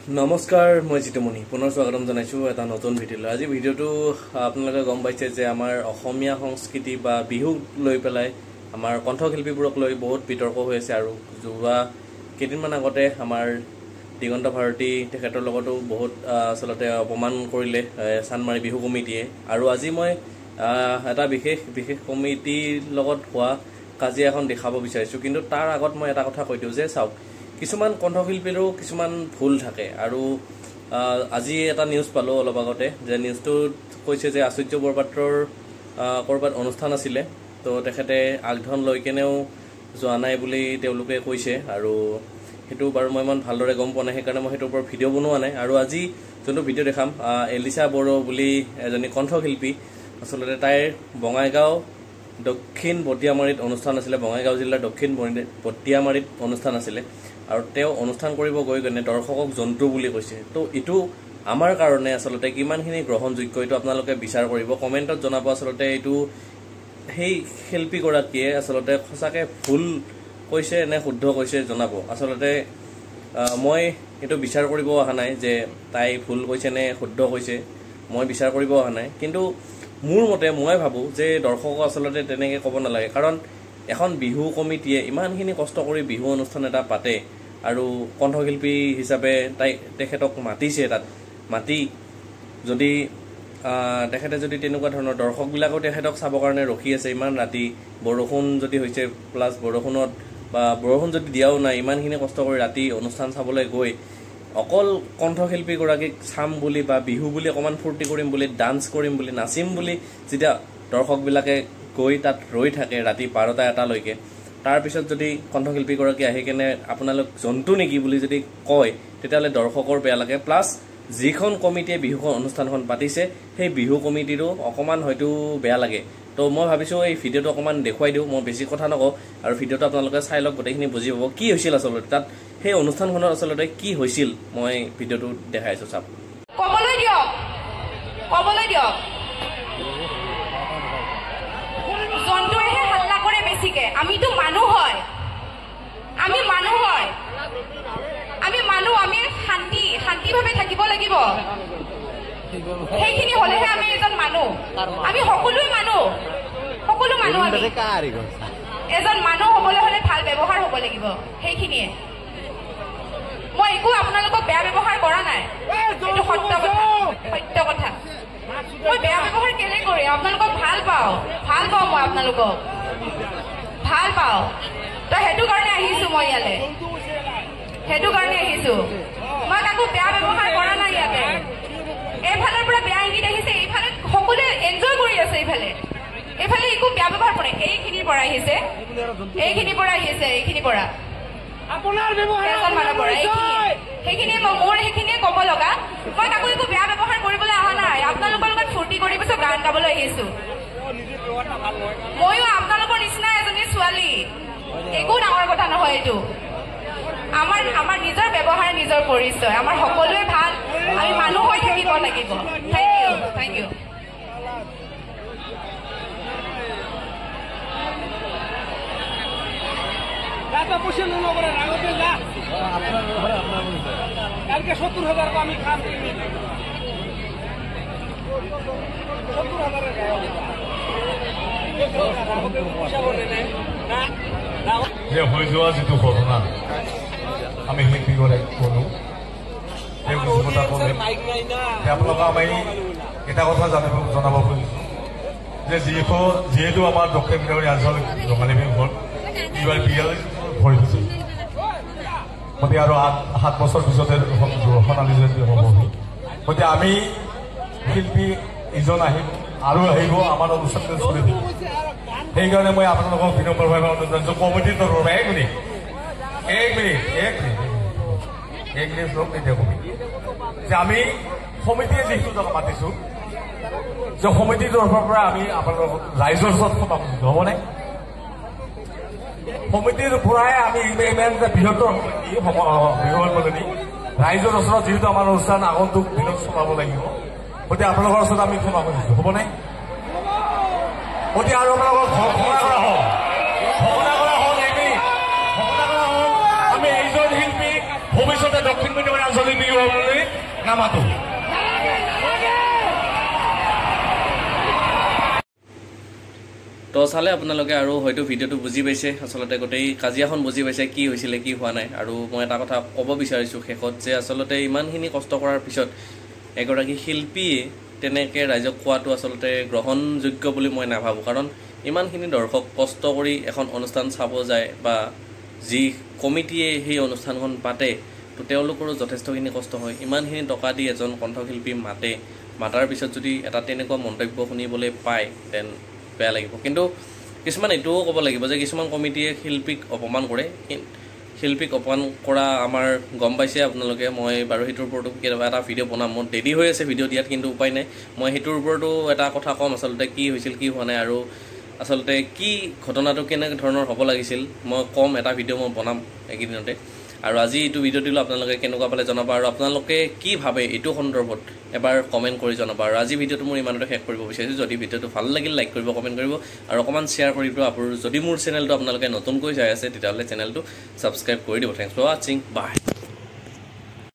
নমস্কাৰ মই জিতুমণি পুনৰ স্বাগতম জনাইছো এটা নতুন ভিডিঅ'লৈ। আজি ভিডিঅ'টো আপোনালোকে গম পাইছে যে আমাৰ অসমীয়া সংস্কৃতি বা বিহু লৈ পেলাই আমাৰ কণ্ঠশিল্পীবোৰক লৈ বহুত বিতৰ্ক হৈ আছে আৰু যোৱা কেইদিনমান আগতে আমাৰ দিগন্ত ভাৰতী তেখেতৰ লগতো বহুত আচলতে অপমান কৰিলে চানমাৰি বিহু কমিটিয়ে। আৰু আজি মই এটা বিশেষ কমিটিৰ লগত হোৱা কাজিয়া এখন দেখাব বিচাৰিছো। কিন্তু তাৰ আগত মই এটা কথা কৈ দিওঁ যে চাওক, কিছুমান কণ্ঠশিল্পীৰো কিছুমান ভুল থাকে। আৰু আজি এটা নিউজ পালোঁ অলপ আগতে, যে নিউজটোত কৈছে যে আচুৰ্য বৰপাত্ৰৰ ক'ৰবাত অনুষ্ঠান আছিলে, তো তেখেতে আগধন লৈ কেনেও যোৱা নাই বুলি তেওঁলোকে কৈছে। আৰু সেইটো বাৰু মই ইমান ভালদৰে গম পোৱা নাই, সেইকাৰণে মই সেইটোৰ ওপৰত ভিডিঅ' বনোৱা নাই। আৰু আজি যোনটো ভিডিঅ' দেখাম, এলিছা বড়ো বুলি এজনী কণ্ঠশিল্পী, আচলতে তাইৰ বঙাইগাঁও দক্ষিণ বটিয়ামাৰীত অনুষ্ঠান আছিলে, বঙাইগাঁও জিলাৰ দক্ষিণ বটিয়ামাৰীত অনুষ্ঠান আছিলে। আৰু তেওঁ অনুষ্ঠান কৰিব গৈ কেনে দৰ্শকক জন্তু বুলি কৈছে। তো এইটো আমাৰ কাৰণে আচলতে কিমানখিনি গ্ৰহণযোগ্য এইটো আপোনালোকে বিচাৰ কৰিব, কমেণ্টত জনাব। আচলতে এইটো সেই শিল্পীগৰাকীয়ে আচলতে সঁচাকৈ ভুল কৈছে নে শুদ্ধ কৈছে জনাব। আচলতে মই এইটো বিচাৰ কৰিব অহা নাই যে তাই ভুল কৈছে নে শুদ্ধ কৈছে, মই বিচাৰ কৰিব অহা নাই। কিন্তু মোৰ মতে মই ভাবোঁ যে দৰ্শকক আচলতে তেনেকৈ ক'ব নালাগে। কাৰণ এখন বিহু কমিটিয়ে ইমানখিনি কষ্ট কৰি বিহু অনুষ্ঠান এটা পাতে, আৰু কণ্ঠশিল্পী হিচাপে তেখেতক মাতিছে, তাত মাতি যদি তেখেতে যদি তেনেকুৱা ধৰণৰ দৰ্শকবিলাকেও তেখেতক চাবৰ কাৰণে ৰখি আছে ইমান ৰাতি, বৰষুণ যদি হৈছে, প্লাছ বৰষুণত বা বৰষুণ যদি দিয়াও নাই, ইমানখিনি কষ্ট কৰি ৰাতি অনুষ্ঠান চাবলৈ গৈ অকল কণ্ঠশিল্পীগৰাকীক চাম বুলি বা বিহু বুলি অকণমান ফূৰ্তি কৰিম বুলি, ডান্স কৰিম বুলি, নাচিম বুলি যেতিয়া দৰ্শকবিলাকে গৈ তাত ৰৈ থাকে ৰাতি 12টা-1টালৈকে, তাৰপিছত যদি কণ্ঠশিল্পীগৰাকী আহি কেনে আপোনালোক জন্তু নেকি বুলি যদি কয়, তেতিয়াহ'লে দৰ্শকৰ বেয়া লাগে। প্লাছ যিখন কমিটিয়ে বিহুখন অনুষ্ঠানখন পাতিছে, সেই বিহু কমিটিৰো অকণমান হয়তো বেয়া লাগে। তো মই ভাবিছোঁ এই ভিডিঅ'টো অকণমান দেখুৱাই দিওঁ, মই বেছি কথা নকওঁ। আৰু ভিডিঅ'টো আপোনালোকে চাই লওক, গোটেইখিনি বুজি পাব কি হৈছিল আচলতে তাত, সেই অনুষ্ঠানখনত আচলতে কি হৈছিল। মই ভিডিঅ'টো দেখাই আছোঁ, চাওক। ক'বলৈ দিয়ক জন্তুৱেহে হাল্লা কৰে বেছিকে। আমিতো মানুহ হয়, আমি শান্তিভাৱে থাকিব লাগিব। সেইখিনি হলেহে আমি এজন মানুহ। আমি সকলো মানুহ এজন মানুহ হবলৈ হলে ভাল ব্যৱহাৰ হব লাগিব। সেইখিনিয়ে, মই একো আপোনালোকক বেয়া ব্যৱহাৰ কৰা নাই, এইটো সত্য কথা। মই বেয়া ব্যৱহাৰ কেলে কৰিম? আপোনালোকক ভাল পাওঁ মই, আপোনালোকক ভাল পাওঁ। তো সেইটো কাৰণে আহিছো মই ইয়ালৈ, মই কাকো বেয়া ব্যৱহাৰ কৰা নাই ইয়াতে। এইফালৰ পৰা বেয়া ইংগিত আহিছে, এইফালে সকলোৱে এনজয় কৰি আছে, এইফালে একো বেয়া ব্যৱহাৰ কৰা নাই। এইখিনিৰ পৰা আহিছে, সেইখিনিয়ে মোৰ সেইখিনিয়ে ক'ব লগা। মই কাকো একো বেয়া ব্যৱহাৰ কৰিবলৈ অহা নাই, আপোনালোকৰ লগত ফূৰ্তি কৰি পিছত গান গাবলৈ আহিছো। ময়ো আপোনালোকৰ নিচিনা এজনী ছোৱালী, একো ডাঙৰ কথা নহয় এইটো। আমাৰ নিজৰ ব্যৱহাৰ, নিজৰ পৰিচয়, আমাৰ সকলোৱে ভাল, আমি মানুহ হৈ থাকিব লাগিব। Thank you. কালকে 70,000 আমি খাম, 70,000 হৈ যোৱা যিটো ঘটনা আমি শিল্পীগৰাকীক ক'লো, আপোনালোকক আমি এটা কথা জনাব খুজিছোঁ যে যিহেতু আমাৰ দক্ষিণ বিভাগৰ আঞ্চলিক ৰঙালী বিহুখন এইবাৰ 42 ভৰি হৈছে, গতিকে আৰু 7 বছৰ পিছতে সোণালী জয়ন্তী হ'বহি। গতিকে আমি শিল্পী ইজন আহিম আৰু আহিব, আমাৰ অনুষ্ঠানটো চলি থাকিব। সেইকাৰণে মই আপোনালোকক বিনম্ৰভাৱে অনুৰোধ জনাইছোঁ, কমিটিৰ তৰফৰ পৰা এক মিনিট ৰ'ব, এতিয়া কমি যে আমি সমিতিয়ে যিটো টকা মাতিছোঁ, যে সমিতিৰ তৰফৰ পৰা আমি আপোনালোকক ৰাইজৰ ওচৰত ক্ষমা খুজিছোঁ, হ'বনে? সমিতিৰ পৰাই আমি ইমান এটা বৃহত্তৰ সমিতি ৰাইজৰ ওচৰত যিহেতু আমাৰ অনুষ্ঠান আগন্তুক দিনত চলাব লাগিব, গতিকে আপোনালোকৰ ওচৰত আমি ক্ষমা খুজিছোঁ, হ'বনে? গতিকে আৰু আপোনালোকক ঘোষণা কৰা হওক, আমি এইজন শিল্পী ভৱিষ্যতে দক্ষিণ বিভাগৰ আঞ্চলিক বিহু নামাতো তো চালে আপোনালোকে আৰু হয়তো ভিডিঅ'টো বুজি পাইছে আচলতে গোটেই কাজিয়াখন বুজি পাইছে কি হৈছিলে কি হোৱা নাই আৰু মই এটা কথা ক'ব বিচাৰিছোঁ শেষত যে আচলতে ইমানখিনি কষ্ট কৰাৰ পিছত এগৰাকী শিল্পীয়ে তেনেকৈ ৰাইজক কোৱাটো আচলতে গ্ৰহণযোগ্য বুলি মই নাভাবোঁ কাৰণ ইমানখিনি দৰ্শক কষ্ট কৰি এখন অনুষ্ঠান চাব যায় বা যি কমিটিয়ে সেই অনুষ্ঠানখন পাতে তো তেওঁলোকৰো যথেষ্টখিনি কষ্ট হয় ইমানখিনি টকা দি এজন কণ্ঠশিল্পী মাতাৰ পিছত যদি এটা তেনেকুৱা মন্তব্য শুনিবলৈ পায় দেন বেয়া লাগিব কিন্তু কিছুমান এইটোও ক'ব লাগিব যে কিছুমান কমিটিয়ে শিল্পীক অপমান কৰে শিল্পীক অপমান কৰা আমাৰ গম পাইছে আপোনালোকে মই বাৰু সেইটোৰ ওপৰতো কেতিয়াবা এটা ভিডিঅ' বনাম মোৰ দেৰি হৈ আছে ভিডিঅ' দিয়াত কিন্তু উপায় নাই মই সেইটোৰ ওপৰতো এটা কথা ক'ম আচলতে কি হৈছিল কি হোৱা নাই আৰু আচলতে কি ঘটনাটো কেনে ধৰণৰ হ'ব লাগিছিল মই ক'ম এটা ভিডিঅ' মই বনাম এইকেইদিনতে আৰু আজি এইটো ভিডিঅ' দিলোঁ আপোনালোকে কেনেকুৱা পালে জনাব আৰু আপোনালোকে কি ভাবে এইটো সন্দৰ্ভত এবাৰ কমেণ্ট কৰি জনাব আৰু আজি ভিডিঅ'টো মোৰ ইমানতে শেষ কৰিব বিচাৰিছোঁ যদি ভিডিঅ'টো ভাল লাগিল লাইক কৰিব কমেণ্ট কৰিব আৰু অকণমান শ্বেয়াৰ কৰিব আৰু যদি মোৰ চেনেলটো আপোনালোকে নতুনকৈ চাই আছে তেতিয়াহ'লে চেনেলটো ছাবস্ক্ৰাইব কৰি দিব থেংকছ ফৰ ৱাচিং বাই